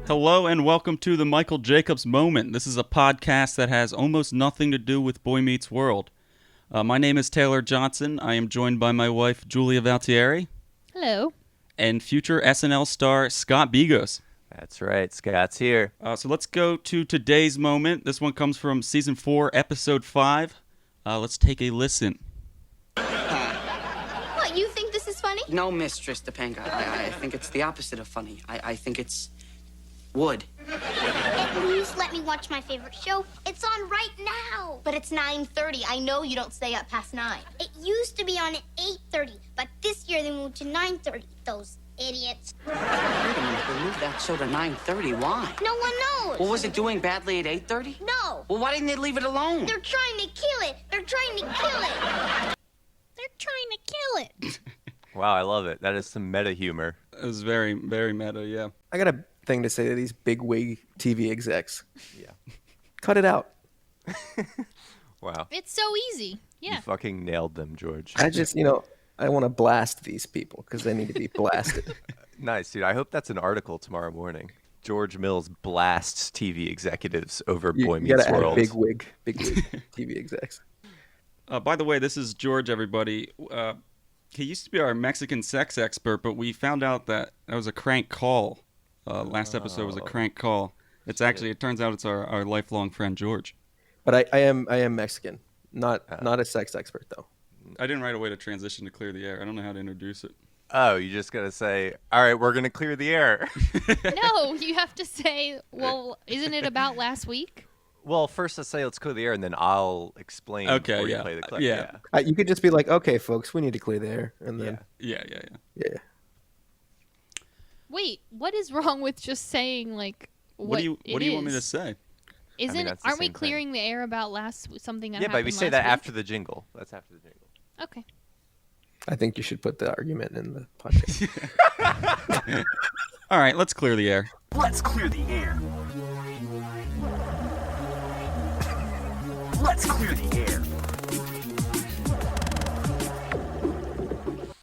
Hello and welcome to the Michael Jacobs Moment. This is a podcast that has almost nothing to do with Boy Meets World. My name is Taylor Johnson. I am joined by my wife, Julia Valtieri. Hello. And future SNL star, Scott Bezos. That's right, Scott's here. So let's go to today's moment. This one comes from Season 4, Episode 5. Let's take a listen. What, you think this is funny? No, Mistress Topanga. I think it's the opposite of funny. I think it's wood. Please let me watch my favorite show. It's on right now. But it's 9:30. I know you don't stay up past 9. It used to be on at 8:30, but this year they moved to 9:30. Those idiots. Wait a minute, they moved that show to 9:30. Why? No one knows. Well, was it doing badly at 8:30? No. Well, why didn't they leave it alone? They're trying to kill it. They're trying to kill it. They're trying to kill it. Wow, I love it. That is some meta humor. It was very, very meta, yeah. I got a thing to say to these big wig TV execs. Yeah. Cut it out. Wow. It's so easy. Yeah. You fucking nailed them, George. I just, I want to blast these people because they need to be blasted. Nice, dude. I hope that's an article tomorrow morning. George Mills blasts TV executives over Boy You Meets gotta add World. big wig TV execs. By the way, this is George, everybody. He used to be our Mexican sex expert, but we found out that was a crank call. Last episode was a crank call. It turns out it's our lifelong friend, George. But I am Mexican, not a sex expert though. I didn't write a way to transition to clear the air. I don't know how to introduce it. Oh, you just gotta say, all right, we're gonna clear the air. No, you have to say, well, isn't it about last week? Well, first let's say let's clear the air, and then I'll explain Okay, before you yeah. play the clip. Yeah. You could just be like, okay, folks, we need to clear the air, and then Yeah. yeah. Wait, what is wrong with just saying What do you want me to say? Isn't that's the aren't we same thing. clearing the air about something that Yeah, happened but we say last that week? after the jingle. That's after the jingle. Okay. I think you should put the argument in the podcast. All right, let's clear the air. Let's clear the air. Let's clear the air.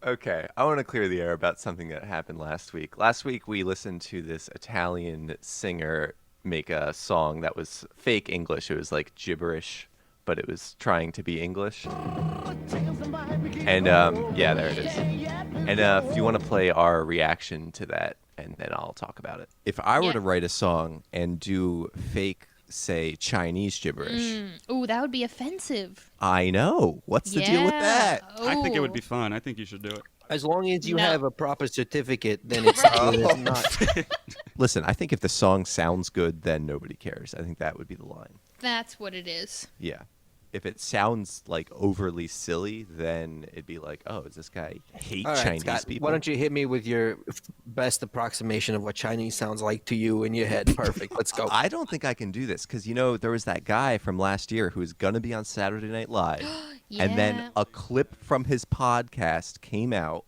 Okay, I want to clear the air about something that happened last week. Last week, we listened to this Italian singer make a song that was fake English. It was like gibberish, but it was trying to be English. And yeah, there it is. And if you want to play our reaction to that, and then I'll talk about it. If I were Yeah. to write a song and do fake, say, Chinese gibberish, Ooh, that would be offensive. I know. What's the deal with that? I think it would Oh. be fun. I think you should do it. As long as you No. have a proper certificate, then it's not. Listen, I think if the song sounds good, then nobody cares. I think that would be the line. That's what it is. Yeah. If it sounds like overly silly, then it'd be like, oh, does this guy hate All right, Chinese Scott, people? why don't you hit me with your best approximation of what Chinese sounds like to you in your head? Perfect. Let's go. I don't think I can do this because, there was that guy from last year who was going to be on Saturday Night Live. And then Yeah. a clip from his podcast came out.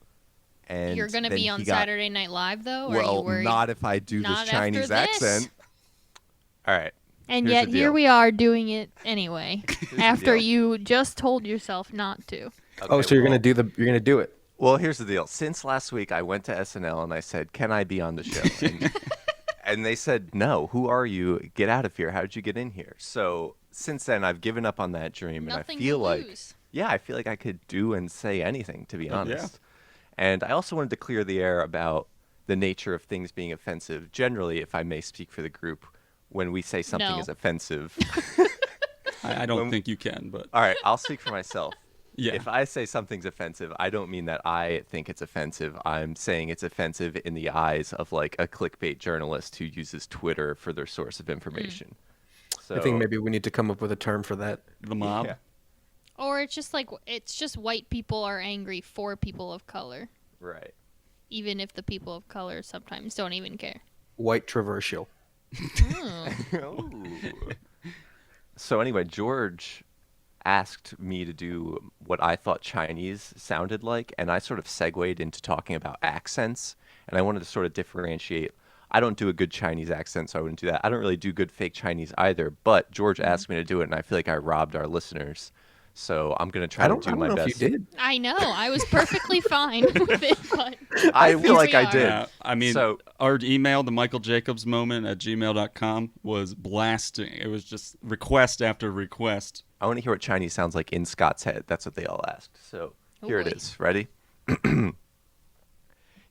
And You're going to then be on he got- Saturday Night Live, though? Or are you Well, worried? not if I do Not this after Chinese this. accent. All right. And Here's yet the here deal. we are doing it anyway, the after deal. you just told yourself not to. Oh, Okay, so you're well- gonna do it. Well, here's the deal. Since last week, I went to SNL and I said, "Can I be on the show?" And they said, "No. Who are you? Get out of here. How did you get in here?" So since then, I've given up on that dream, Nothing and I feel to like, lose. yeah, I feel like I could do and say anything, to be Yeah. honest. And I also wanted to clear the air about the nature of things being offensive. Generally, if I may speak for the group, when we say something No. is offensive, I don't think you can, but all right, I'll speak for myself. yeah. If I say something's offensive, I don't mean that I think it's offensive. I'm saying it's offensive in the eyes of like a clickbait journalist who uses Twitter for their source of information. So I think maybe we need to come up with a term for that. The mob. Yeah, Or it's just white people are angry for people of color, right. even if the people of color sometimes don't even care. White traversial. So anyway, George asked me to do what I thought Chinese sounded like, and I sort of segued into talking about accents, and I wanted to sort of differentiate. I don't do a good Chinese accent, so I wouldn't do that. I don't really do good fake Chinese either, but George asked me to do it, and I feel like I robbed our listeners. So I'm going to try to do my know best. if you did. I know. I was perfectly fine with it, but I feel like I did. Yeah, I mean, So- our email, the Michael Jacobs moment at gmail.com, was blasting. It was just request after request. I want to hear what Chinese sounds like in Scott's head. That's what they all asked. So Oh, here it boy. is. Ready?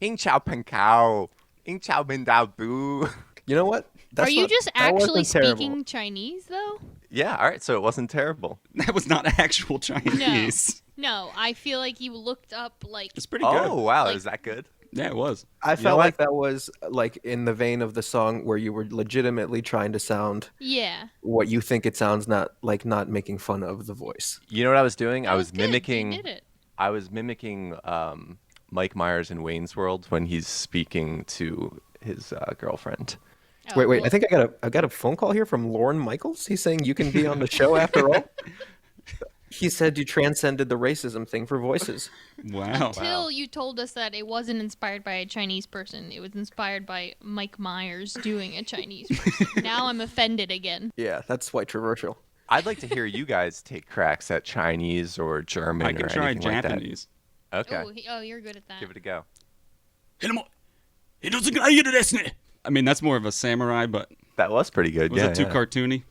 Ing chao pen kao. Ing chao bin dao du. You know what? Are you just actually terrible. speaking Chinese though? Yeah, all right. So it wasn't terrible. That was not actual Chinese. No, I feel like you looked up like It's pretty Oh, good. wow. Like- Is that good? Yeah, it was. I know felt what? like that was like in the vein of the song where you were legitimately trying to sound yeah. what you think it sounds, not making fun of the voice. You know what I was doing? I That was good. You mimicking. did it. I was mimicking Mike Myers in Wayne's World when he's speaking to his girlfriend. Oh, Wait, well, I think I got a phone call here from Lorne Michaels. He's saying you can be on the show after all. He said you transcended the racism thing for voices. Wow. Until you told us that it wasn't inspired by a Chinese person. It was inspired by Mike Myers doing a Chinese person. Now I'm offended again. Yeah, that's quite controversial. I'd like to hear you guys take cracks at Chinese or German I can or try anything like that. Japanese. Okay. Oh, you're good at that. Give it a go. I mean, that's more of a samurai, but That was pretty good. was yeah, it too yeah. cartoony?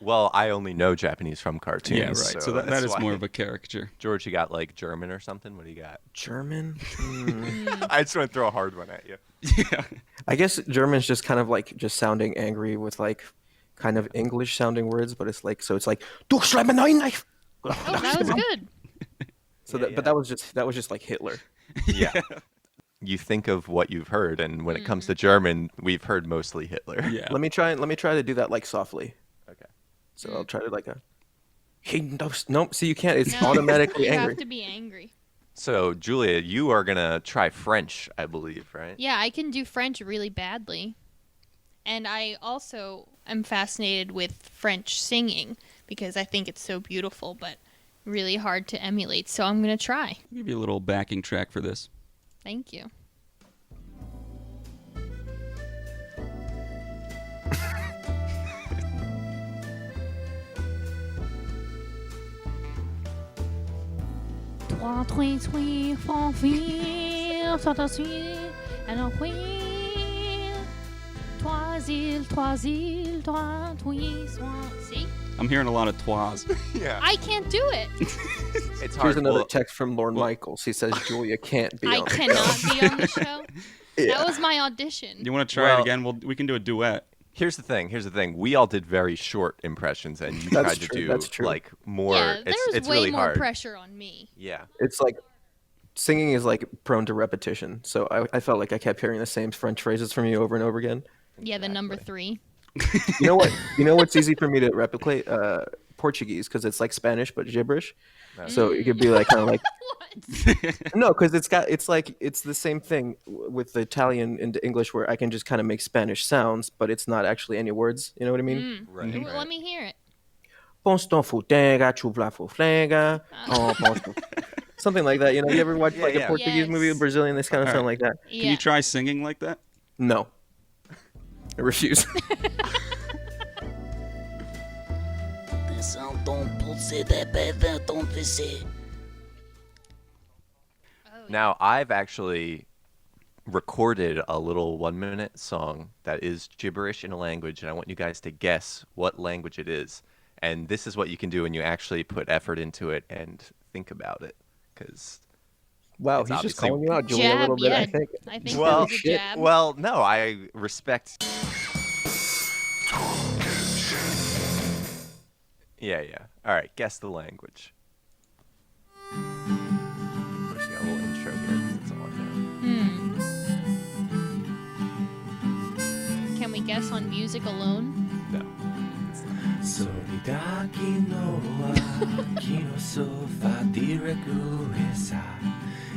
Well, I only know Japanese from cartoons. Yeah, right. So that that's is why. more of a caricature. George, you got like German or something? What do you got? German? I just want to throw a hard one at you. Yeah. I guess German's just kind of like just sounding angry with like kind of English sounding words, but it's like, so it's like, "Du schreibe nein knife." Oh, that was good. So Yeah, that, but that was just like Hitler. Yeah. You think of what you've heard, and when it comes to German, we've heard mostly Hitler. Yeah. Let me try to do that like softly. Okay. So I'll try to like a. Nope. See, you can't. It's No, automatically you angry. have to be angry. So, Julia, you are gonna try French, I believe, right? Yeah, I can do French really badly. And I also am fascinated with French singing because I think it's so beautiful, but really hard to emulate. So I'm going to try. I'll give you a little backing track for this. Thank you. Trois, trois, trois, four, five, trois, trois, and a wheel. Trois îles, trois, trois. See? I'm hearing a lot of twas. Yeah. I can't do it. It's Here's hard. another Well, text from Lorne Michaels. He says Julia can't be I on. cannot be on the show. Yeah. That was my audition. You want to try Well- it again? We can do a duet. Here's the thing. We all did very short impressions, and you That's tried to true, do that's true. like more. Yeah, there was it's way really more hard. pressure on me. Yeah. It's like singing is like prone to repetition. So I felt like I kept hearing the same French phrases from you over and over again. Yeah, the number 3. You know what? You know what's easy for me to replicate? Portuguese, because it's like Spanish but gibberish. So it could be like kind of like What? no, because it's the same thing with the Italian into English where I can just kind of make Spanish sounds, but it's not actually any words. You know what I mean? Right. Well, right. let me hear it. Poston futega, chuvla fuflega, oh, poston. Something like that. You know, you ever watch like yeah. a Portuguese movie, Yes. a Brazilian? They kind of All sound right. like that. Can Yeah. you try singing like that? No, I refuse. Oh, Now, I've actually recorded a little 1-minute song that is gibberish in a language, and I want you guys to guess what language it is. And this is what you can do when you actually put effort into it and think about it. Because, Wow, It's he's just obviously- calling you out, Julia, a Jab, little bit. yeah. I think. I think well, that was a jab. well, no, I respect. Yeah. All right, guess the language. First, got a little intro here 'cause it's all I know. Can we guess on music alone? No. そりだけの秋のソファディレクエサ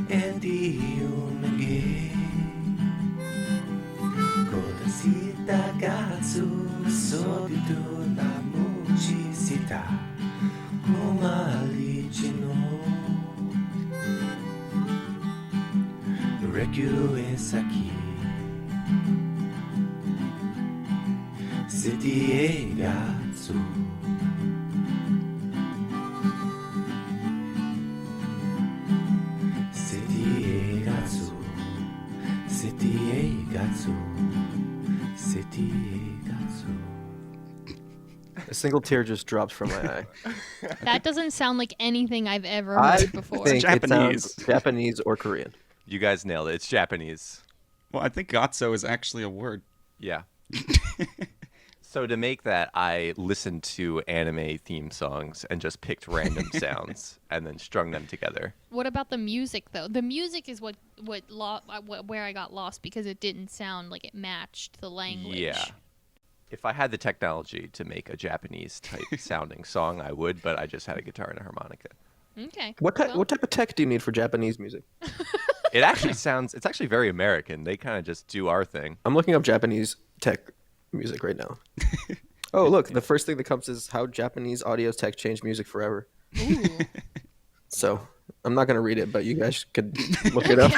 エンディオメゲコダシタガツソディドナムチシタコマリチノレキュエサキセティエガツセティエガツセ City Eigatsu. City Eigatsu. A single tear just drops from my eye. That doesn't sound like anything I've ever I heard before. think it Japanese. sounds Japanese or Korean. You guys nailed it. It's Japanese. Well, I think Gatso is actually a word. Yeah. So to make that, I listened to anime theme songs and just picked random sounds and then strung them together. What about the music though? The music is where I got lost because it didn't sound like it matched the language. Yeah. If I had the technology to make a Japanese type sounding song, I would, but I just had a guitar and a harmonica. Okay. What well, type of tech do you need for Japanese music? It actually it's actually very American. They kind of just do our thing. I'm looking up Japanese tech music right now. Oh, look, the first thing that comes is how Japanese audio tech changed music forever. Ooh. So I'm not going to read it, but you guys could look it up.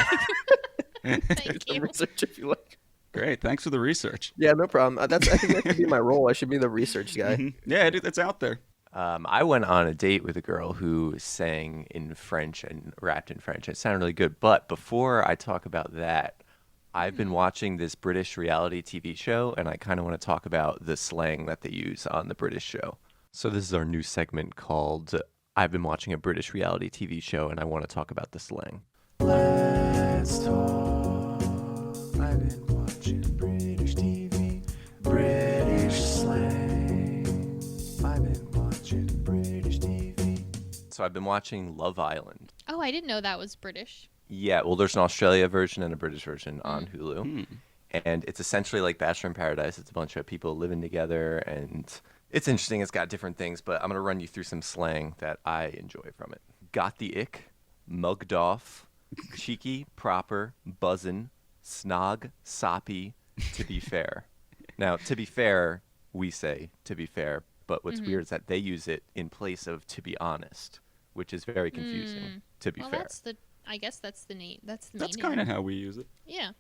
Thank you. Research if you like. Great. Thanks for the research. Yeah, no problem. I think that should be my role. I should be the research guy. Yeah, dude, that's out there. I went on a date with a girl who sang in French and rapped in French. It sounded really good. But before I talk about that, I've been watching this British reality TV show, and I kind of want to talk about the slang that they use on the British show. So this is our new segment called I've been watching a British reality TV show, and I want to talk about the slang. Let's talk. I've been watching British TV, British slang. I've been watching British TV. So I've been watching Love Island. Oh, I didn't know that was British. Yeah, well, there's an Australia version and a British version on Hulu. And it's essentially like Bachelor in Paradise. It's a bunch of people living together, and it's interesting. It's got different things, but I'm going to run you through some slang that I enjoy from it. Got the ick, mugged off, cheeky, proper, buzzin', snog, soppy, to be fair. Now, to be fair, we say to be fair, but what's weird is that they use it in place of to be honest, which is very confusing, to be Well, fair. I guess that's the name. That's the That's meaning. kind of how we use it. Yeah.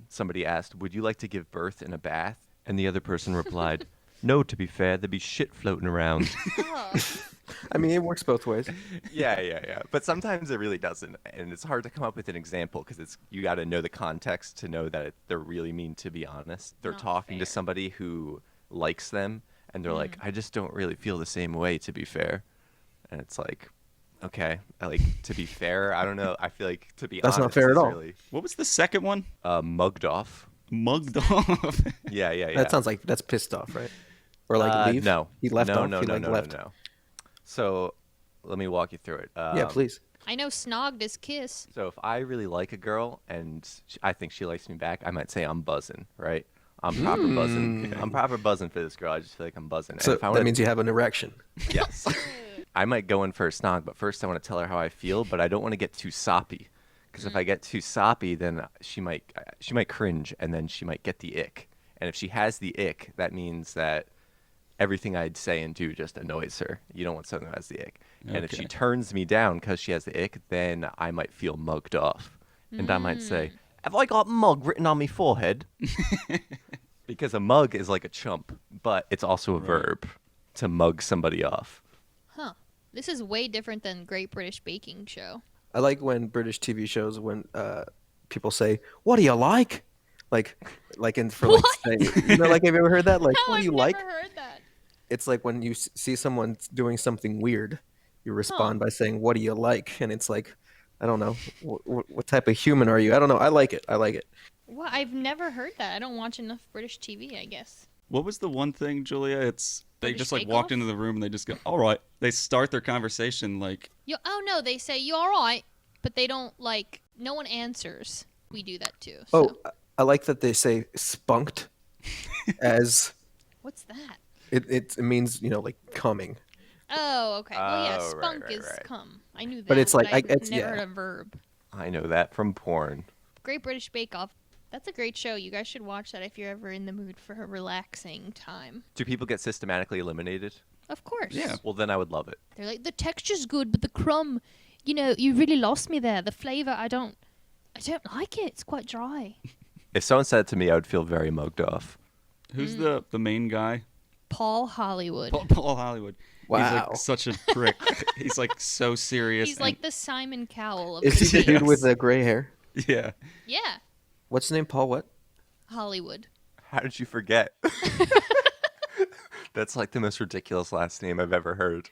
Somebody asked, would you like to give birth in a bath? And the other person replied, no, to be fair, there'd be shit floating around. Oh. I mean, it works both ways. Yeah. But sometimes it really doesn't. And it's hard to come up with an example because you got to know the context to know that they're really mean to be honest. They're Not talking to fair. somebody who likes them, and they're like, I just don't really feel the same way, to be fair. And it's like, okay, to be fair, I don't know. I feel like to be That's honest not fair at is all. really, What was the second one? mugged off. Mugged off. Yeah. That sounds like that's pissed off, right? Or like leave? No. He left no, off? No, He no, like no, left? no. So let me walk you through it. Yeah, please. I know snogged is kiss. So if I really like a girl and I think she likes me back, I might say I'm buzzing, right? I'm proper buzzing. I'm proper buzzing for this girl. I just feel like I'm buzzing. So and if I that wanna, means you have an erection. yes. I might go in for a snog, but first I want to tell her how I feel, but I don't want to get too soppy. Because if I get too soppy, then she might cringe, and then she might get the ick. And if she has the ick, that means that everything I'd say and do just annoys her. You don't want someone who has the ick. And if she Okay. turns me down because she has the ick, then I might feel mugged off. And I might say, have I got mug written on my forehead? Because a mug is like a chump, but it's also a verb to mug somebody off. Huh. This is way different than Great British Baking Show. I like when British TV shows when people say, "What do you like?" Like in for like What? saying, like have you ever heard that? Like, Oh, what do I've you never like? heard that. It's like when you see someone doing something weird, you respond by saying, "What do you like?" And it's like, I don't know, what type of human are you? I don't know. I like it. I like it. Well, I've never heard that. I don't watch enough British TV, I guess. What was the one thing, Julia? It's they British just like Bake walked Off? into the room and they just go, "All right." They start their conversation like, Oh no, they say you all right, but they don't like. No one answers. We do that too. Oh, So. I like that they say spunked as What's that? it means, like coming. Oh, okay. Well, yeah, Oh, right, spunk right, is right. come. I knew that. But it's like, I've it's- never yeah. heard a verb. I know that from porn. Great British Bake Off. That's a great show. You guys should watch that if you're ever in the mood for a relaxing time. Do people get systematically eliminated? Of course. Yeah. Well, then I would love it. They're like, the texture's good, but the crumb, you really lost me there. The flavor, I don't like it. It's quite dry. If someone said it to me, I would feel very mugged off. "Who's the main guy?" Paul Hollywood. Paul Hollywood. He's Wow. like such a prick. He's like so serious. He's like the Simon Cowell of Is he the dude Yes. with the gray hair? yeah. Yeah. What's his name? Paul what? Hollywood. How did you forget? That's like the most ridiculous last name I've ever heard.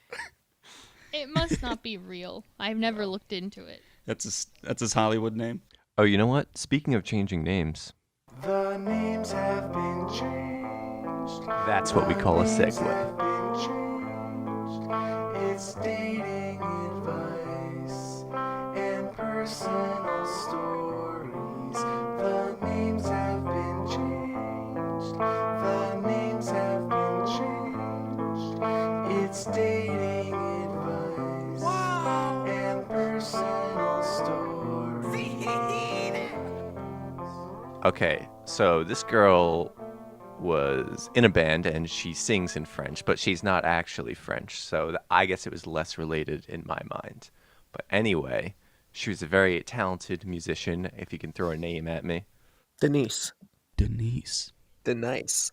It must not be real. I've never looked into it. That's his Hollywood name. Oh, you know what? Speaking of changing names, The names have been changed. that's what we call a Names segue. have been changed. It's dating advice and personal stories. The names have been changed. The names have been changed. It's dating advice and personal stories. Okay, so this girl was in a band and she sings in French, but she's not actually French, so I guess it was less related in my mind. But anyway, she was a very talented musician, if you can throw a name at me. Denise. Denise. Denise.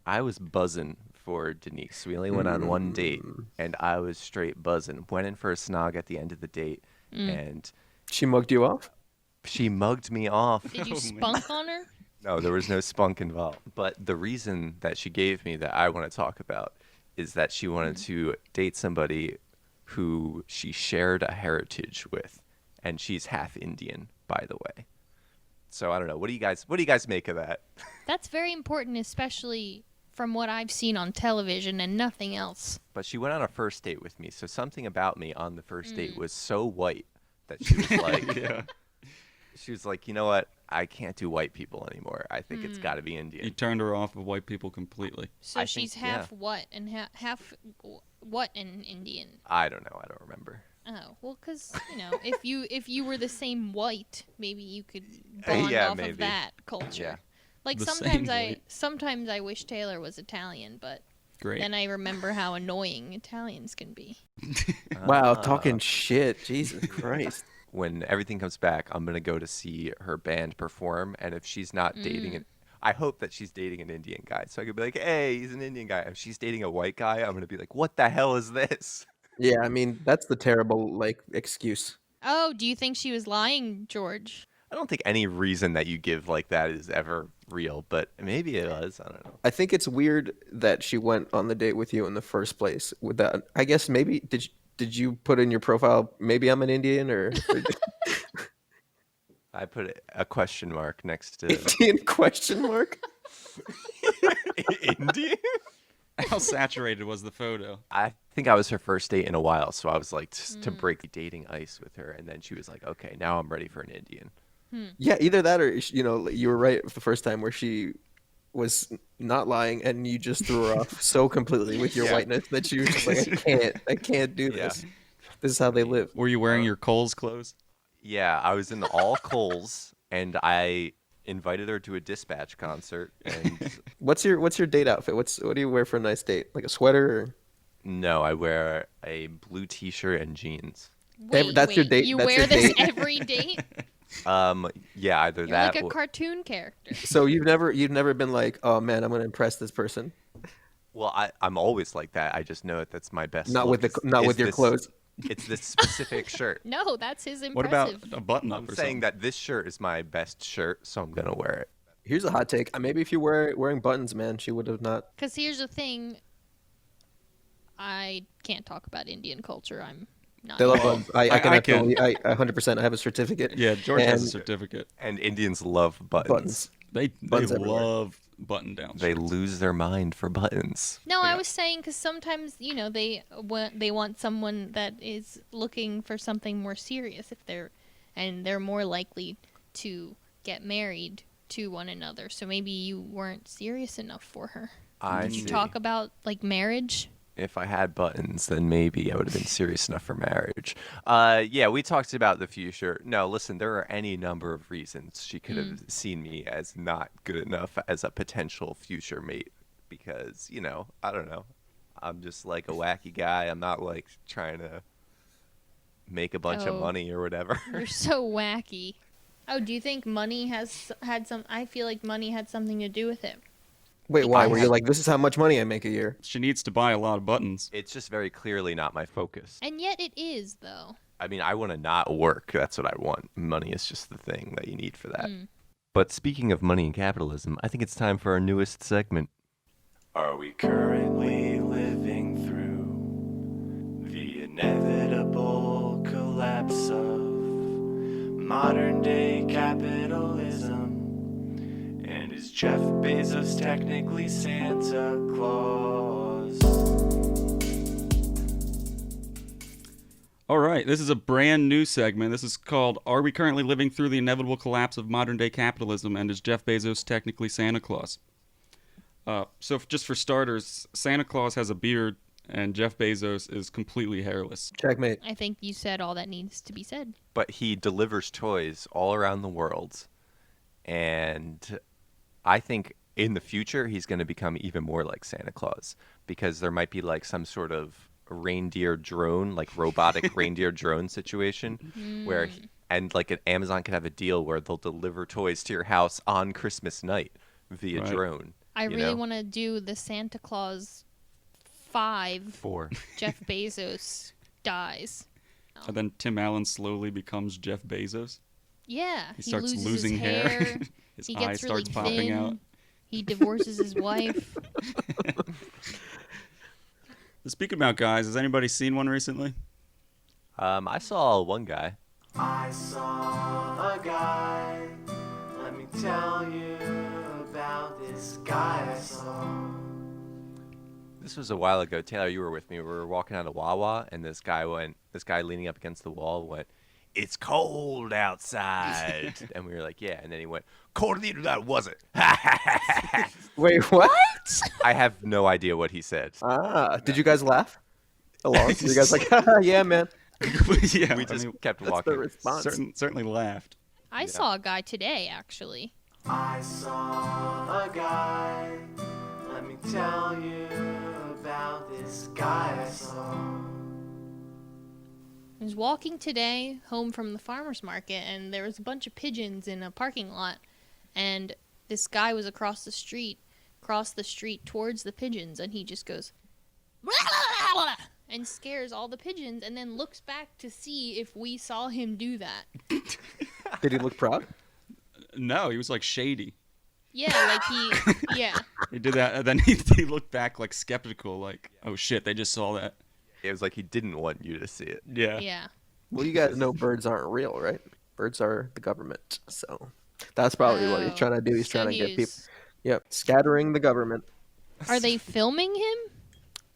I was buzzing for Denise. We only went on one date, and I was straight buzzing. Went in for a snog at the end of the date, and She mugged you off? she mugged me off. Did you man. spunk on her? No, there was no spunk involved. But the reason that she gave me that I want to talk about is that she wanted to date somebody who she shared a heritage with, and she's half Indian, by the way. So I don't know. What do you guys make of that? That's very important, especially from what I've seen on television and nothing else. But she went on a first date with me, so something about me on the first date was so white that she was like, Yeah. she was like, you know what? I can't do white people anymore. I think it's got to be Indian. You turned her off of white people completely. So I she's think- half yeah. what and half what in Indian? I don't know. I don't remember. Oh, well, because if you were the same white, maybe you could bond Yeah, off maybe. of that culture. Yeah. Like The sometimes same white. sometimes I wish Taylor was Italian, but Great. then I remember how annoying Italians can be. Wow, talking shit. Jesus Christ. When everything comes back, I'm gonna go to see her band perform, and if she's not dating it, I hope that she's dating an Indian guy, so I could be like, "Hey, he's an Indian guy." If she's dating a white guy, I'm gonna be like, "What the hell is this?" Yeah, I mean, that's the terrible, excuse. Oh, do you think she was lying, George? I don't think any reason that you give like that is ever real, but maybe it was. I don't know. I think it's weird that she went on the date with you in the first place. With that, I guess maybe did you put in your profile? Maybe I'm an Indian or I put a question mark next to Indian question mark. Indian. How saturated was the photo? I think I was her first date in a while, so I was like to break the dating ice with her, and then she was like, "Okay, now I'm ready for an Indian." Yeah, either that or you were right the first time where she was not lying and you just threw her off so completely with your Yeah. whiteness that she was just like, I can't do Yeah. this. This is how they live. Were you wearing your Kohl's clothes? Yeah, I was in all Kohl's, and I invited her to a Dispatch concert, and What's your date outfit? What do you wear for a nice date? Like a sweater? Or... no, I wear a blue T-shirt and jeans. Wait, that's your date- You that's wear your this date? every date? Yeah, either You're that like a or cartoon character. So you've never been like, oh man, I'm gonna impress this person. well, I'm always like that. I just know that that's my best. Not look with is- not is with your this- clothes. It's this specific shirt. No, that's his What about impressive. a button up I'm or saying something? that this shirt is my best shirt, so I'm gonna wear it. Here's a hot take. Maybe if you were wearing buttons, man, she would have not. Because here's the thing. I can't talk about Indian culture. I'm not. They love Well, buttons. I I can can. absolutely. I 100%. I have a certificate. Yeah, George has a And certificate. And Indians love buttons. buttons. They Buttons everywhere. love button down. They lose their mind for buttons. No, I was saying because sometimes they want someone that is looking for something more serious and they're more likely to get married to one another. So maybe you weren't serious enough for her. Did you talk about like marriage? If I had buttons, then maybe I would have been serious enough for marriage. Yeah, we talked about the future. No, listen, there are any number of reasons she could have seen me as not good enough as a potential future mate. Because, I don't know. I'm just like a wacky guy. I'm not like trying to make a bunch of Oh. money or whatever. You're so wacky. Oh, do you think money had some? I feel like money had something to do with it. Wait, why? Were you have- like, this is how much money I make a year? She needs to buy a lot of buttons. It's just very clearly not my focus. And yet it is, though. I mean, I want to not work. That's what I want. Money is just the thing that you need for that. But speaking of money and capitalism, I think it's time for our newest segment. Are we currently living through the inevitable collapse of modern day capitalism? And is Jeff Bezos technically Santa Claus? All right, this is a brand new segment. This is called Are We Currently Living Through the Inevitable Collapse of Modern Day Capitalism, and is Jeff Bezos technically Santa Claus? Just for starters, Santa Claus has a beard, and Jeff Bezos is completely hairless. Checkmate. I think you said all that needs to be said. But he delivers toys all around the world. And I think in the future he's going to become even more like Santa Claus, because there might be like some sort of reindeer drone, like robotic reindeer drone situation where and like an Amazon could have a deal where they'll deliver toys to your house on Christmas night via Right. drone. I you really know? want to do the Santa Claus 5. 4. Jeff Bezos dies. And then Tim Allen slowly becomes Jeff Bezos. Yeah, He starts loses losing his hair. hair. His He eye gets starts really popping thin. out. He divorces his wife. Speaking about guys, has anybody seen one recently? I saw one guy. I saw a guy. Let me tell you about this guy I saw. This was a while ago. Taylor, you were with me. We were walking out of Wawa, and this guy leaning up against the wall went, "It's cold outside." And we were like, "Yeah." And then he went, "Colder than that, was it?" Wait, what? I have no idea what he said. Did you guys laugh along? Were you guys like, haha, yeah, man. Yeah, We just kept That's walking. the response. certainly laughed. I saw a guy today, actually. I saw a guy. Let me tell you about this guy I saw. I was walking today home from the farmer's market, and there was a bunch of pigeons in a parking lot, and this guy was across the street towards the pigeons, and he just goes and scares all the pigeons, and then looks back to see if we saw him do that. Did he look proud? No, he was like shady. Yeah, He did that, and then he looked back like skeptical, like, oh shit, they just saw that. It was like he didn't want you to see it. Yeah. yeah. Well, you guys know birds aren't real, right? Birds are the government. So that's probably what he's trying to do. He's trying to get people. Yep, scattering the government. Are they filming him?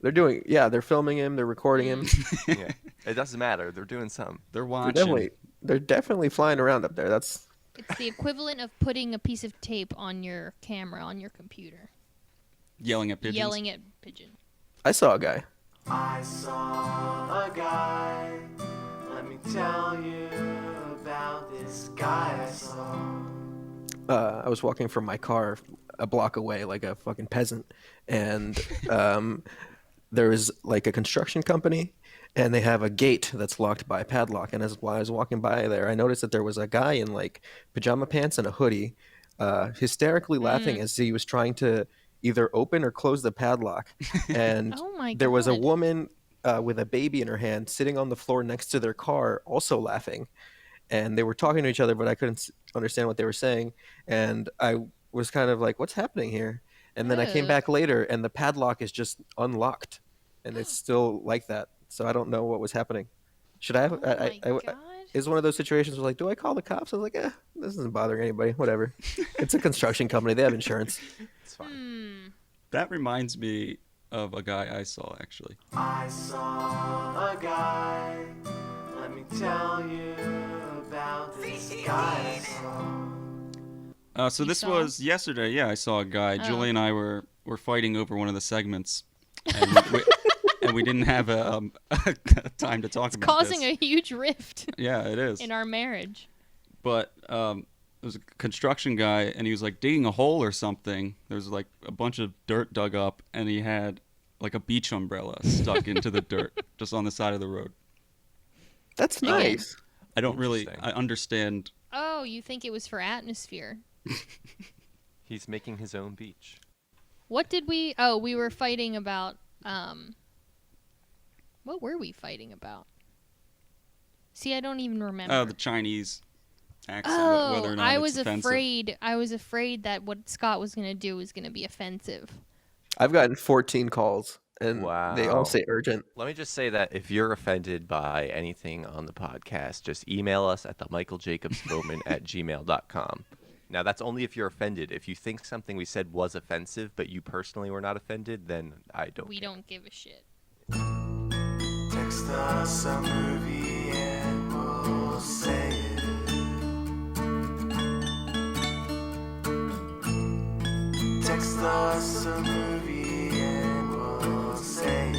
They're filming him. They're recording him. Yeah. It doesn't matter. They're doing something. They're They're watching. definitely flying around up there. That's It's the equivalent of putting a piece of tape on your camera on your computer. Yelling at pigeons. Yelling at pigeon. I saw a guy. I saw a guy. Let me tell you about this guy I saw. I was walking from my car a block away like a fucking peasant, and there was like a construction company, and they have a gate that's locked by a padlock. And while I was walking by there, I noticed that there was a guy in like pajama pants and a hoodie, hysterically laughing as he was trying to either open or close the padlock. And Oh my there was a God. woman with a baby in her hand sitting on the floor next to their car, also laughing. And they were talking to each other, but I couldn't understand what they were saying. And I was kind of like, what's happening here? And then I came Ugh. back later, and the padlock is just unlocked. And it's still like that. So I don't know what was happening. Should I have... Oh my God. It's one of those situations where like, do I call the cops? I was like, this isn't bothering anybody. Whatever. It's a construction company. They have insurance. It's fine. Hmm. That reminds me of a guy I saw, actually. I saw a guy. Let me tell you about this guy I saw. So You this saw? was yesterday. Yeah, I saw a guy. Oh. Julie and I were fighting over one of the segments, and and we didn't have a time to talk about Causing this. a huge rift Yeah, it is. in our marriage. But there was a construction guy, and he was like digging a hole or something. There was like a bunch of dirt dug up, and he had like a beach umbrella stuck into the dirt just on the side of the road. That's Again. nice. I don't really Interesting. I understand. Oh, you think it was for atmosphere. He's making his own beach. What did we... Oh, we were fighting about... What were we fighting about? See, I don't even remember. Oh, the Chinese. accent, Oh, whether or not I it's was offensive. afraid. I was afraid that what Scott was going to do was going to be offensive. I've gotten 14 calls, and they all Wow. say urgent. Let me just say that if you're offended by anything on the podcast, just email us at themichaeljacobsmoment@gmail.com. Now, that's only if you're offended. If you think something we said was offensive, but you personally were not offended, then I don't We care. don't give a shit. Text us a movie and we'll say it. Text us a movie and we'll say it.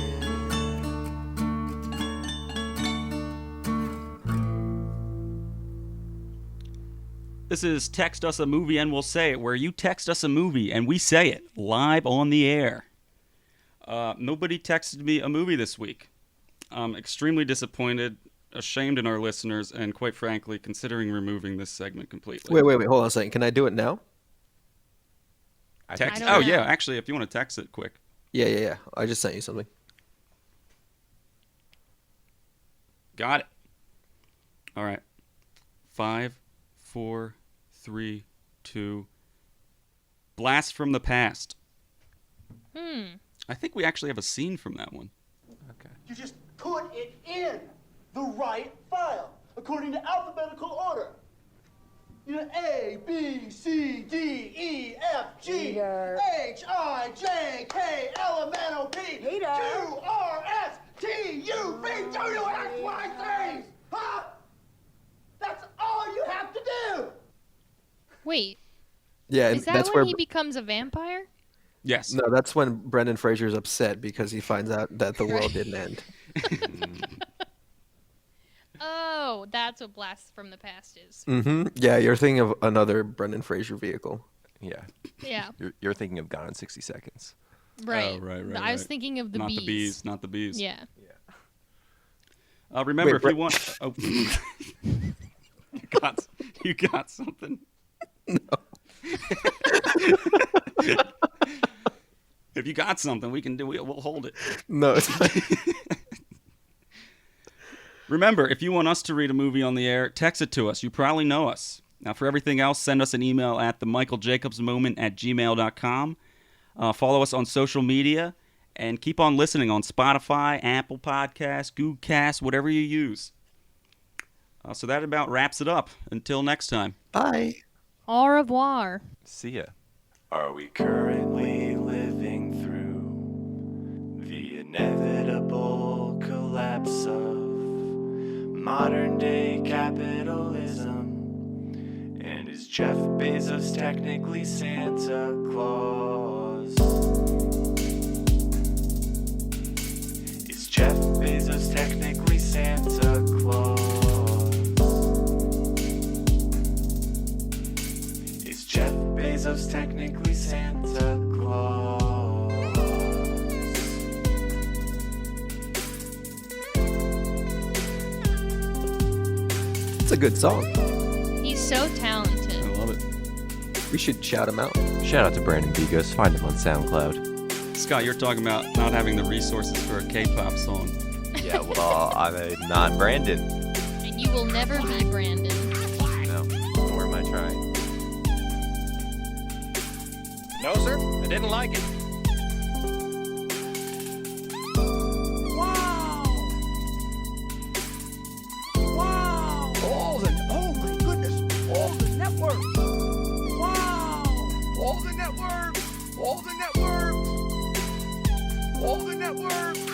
This is Text Us a Movie and We'll Say It, where you text us a movie and we say it live on the air. Nobody texted me a movie this week. I'm extremely disappointed, ashamed in our listeners, and quite frankly, considering removing this segment completely. Wait. Hold on a second. Can I do it now? I Text? don't Oh, know. yeah, actually, if you want to text it quick. Yeah. I just sent you something. Got it. All right. 5, 4, 3, 2. Blast from the Past. I think we actually have a scene from that one. Okay. You just put it in the right file according to alphabetical order. You know, A, B, C, D, E, F, G, H, I, J, K, L, M, N, O, P, Q, R, S, T, U, V, W, X, Y, Z. Huh? That's all you have to do. Wait, Yeah, and is that that's when where he becomes a vampire? Yes. no, that's when Brendan Fraser's upset because he finds out that the world didn't end. Oh, that's what Blast from the Past is. Yeah, you're thinking of another Brendan Fraser vehicle. Yeah. Yeah, You're thinking of Gone in 60 Seconds. right. Oh, right. I was thinking of the not bees. the bees. Not the bees. Yeah. Remember, Wait, if you want... Oh. you got something? No. If you got something, we can do it. We'll hold it. No, it's not. Remember, if you want us to read a movie on the air, text it to us. You probably know us. Now, for everything else, send us an email at themichaeljacobsmoment@gmail.com. Follow us on social media, and keep on listening on Spotify, Apple Podcasts, Googlecast, whatever you use. So that about wraps it up. Until next time. Bye. Au revoir. See ya. Are we currently living through the inevitable collapse of modern day capitalism? And is Jeff Bezos technically Santa Claus? Is Jeff Bezos technically Santa Claus? Is Jeff Bezos technically Santa Claus? It's a good song. He's so talented. I love it. We should shout him out. Shout out to Brandon Vigos. Find him on SoundCloud. Scott, you're talking about not having the resources for a K-pop song. Yeah, well, I'm not Brandon. And you will never be Brandon. No, nor am I trying. No, sir, I didn't like it. Wow! Wow! Oh my goodness! All the networks! Wow! All the networks! All the networks! All the networks!